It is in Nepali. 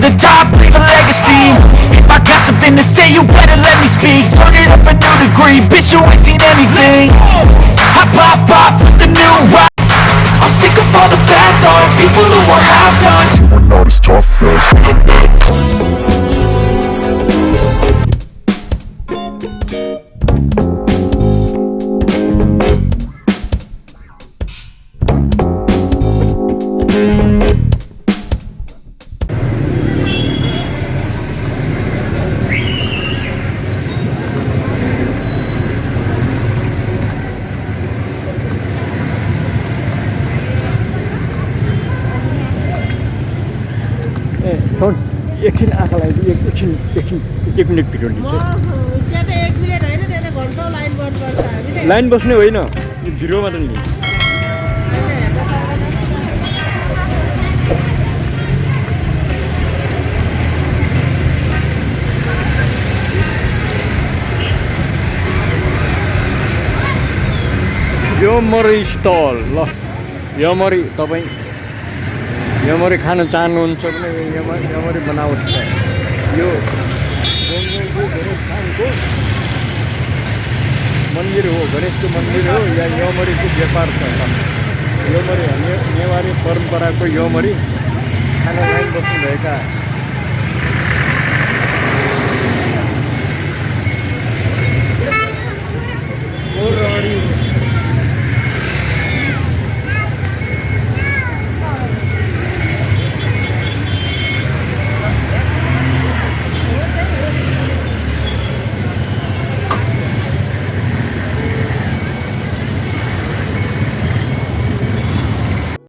the top, leave a legacy. If I got something to say, you better let me speak. Turn it up a new degree, bitch, you ain't seen anything. I pop off with the new rock. I'm sick of all the bad thoughts, people who are half-nots. You are not as tough as एकछिन आँखालाई एकछिन एक मिनट भिडियो लिन्छ लाइन बस्ने होइन भिडियो मात्र लिन्छ योमरी स्टल ल योमरी तपाईँ योमरी खान चाहनुहुन्छ भने योमरी बनावट छ यो मन्दिर हो गणेशको मन्दिर हो या योमरीको व्यापार छ योमरी नेवारी परम्पराको योमरी खाना लाइन बस्नुभएका